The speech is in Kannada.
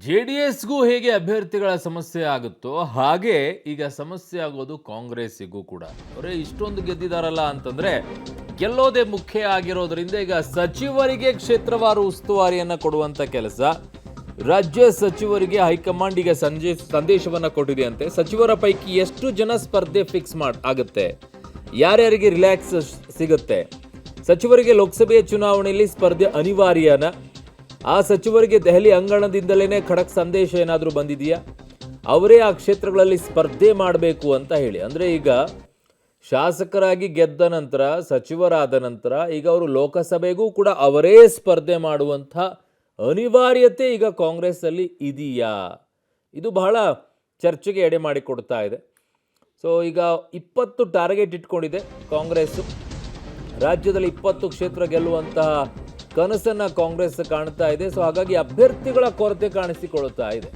ಜೆಡಿಎಸ್ಗೂ ಹೇಗೆ ಅಭ್ಯರ್ಥಿಗಳ ಸಮಸ್ಯೆ ಆಗುತ್ತೋ ಹಾಗೆ ಈಗ ಸಮಸ್ಯೆ ಆಗೋದು ಕಾಂಗ್ರೆಸ್ಸಿಗೂ ಕೂಡ. ಅವರೇ ಇಷ್ಟೊಂದು ಗೆದ್ದಿದಾರಲ್ಲ ಅಂತಂದ್ರೆ ಗೆಲ್ಲೋದೇ ಮುಖ್ಯ ಆಗಿರೋದ್ರಿಂದ ಈಗ ಸಚಿವರಿಗೆ ಕ್ಷೇತ್ರವಾರು ಉಸ್ತುವಾರಿಯನ್ನ ಕೊಡುವಂತ ಕೆಲಸ ರಾಜ್ಯ ಸಚಿವರಿಗೆ ಹೈಕಮಾಂಡ್ ಈಗ ಸಂದೇಶವನ್ನ ಕೊಟ್ಟಿದೆಯಂತೆ. ಸಚಿವರ ಪೈಕಿ ಎಷ್ಟು ಜನ ಸ್ಪರ್ಧೆ ಫಿಕ್ಸ್ ಆಗುತ್ತೆ, ಯಾರ್ಯಾರಿಗೆ ರಿಲ್ಯಾಕ್ಸ್ ಸಿಗುತ್ತೆ, ಸಚಿವರಿಗೆ ಲೋಕಸಭೆಯ ಚುನಾವಣೆಯಲ್ಲಿ ಸ್ಪರ್ಧೆ ಅನಿವಾರ್ಯನ, ಆ ಸಚಿವರಿಗೆ ದೆಹಲಿ ಅಂಗಣದಿಂದಲೇ ಖಡಕ್ ಸಂದೇಶ ಏನಾದರೂ ಬಂದಿದೆಯಾ, ಅವರೇ ಆ ಕ್ಷೇತ್ರಗಳಲ್ಲಿ ಸ್ಪರ್ಧೆ ಮಾಡಬೇಕು ಅಂತ ಹೇಳಿ. ಅಂದರೆ ಈಗ ಶಾಸಕರಾಗಿ ಗೆದ್ದ ನಂತರ ಸಚಿವರಾದ ನಂತರ ಈಗ ಅವರು ಲೋಕಸಭೆಗೂ ಕೂಡ ಅವರೇ ಸ್ಪರ್ಧೆ ಮಾಡುವಂಥ ಅನಿವಾರ್ಯತೆ ಈಗ ಕಾಂಗ್ರೆಸ್ಸಲ್ಲಿ ಇದೆಯಾ? ಇದು ಬಹಳ ಚರ್ಚೆಗೆ ಎಡೆ ಮಾಡಿಕೊಡ್ತಾ ಇದೆ. ಸೊ ಈಗ 20 ಟಾರ್ಗೆಟ್ ಇಟ್ಕೊಂಡಿದೆ ಕಾಂಗ್ರೆಸ್ಸು. ರಾಜ್ಯದಲ್ಲಿ 20 ಕ್ಷೇತ್ರ ಗೆಲ್ಲುವಂತಹ ಕನಸನ್ನು ಕಾಂಗ್ರೆಸ್ ಕಾಣ್ತಾ ಇದೆ. ಸೊ ಹಾಗಾಗಿ ಅಭ್ಯರ್ಥಿಗಳ ಕೊರತೆ ಕಾಣಿಸಿಕೊಳ್ಳುತ್ತಾ ಇದೆ.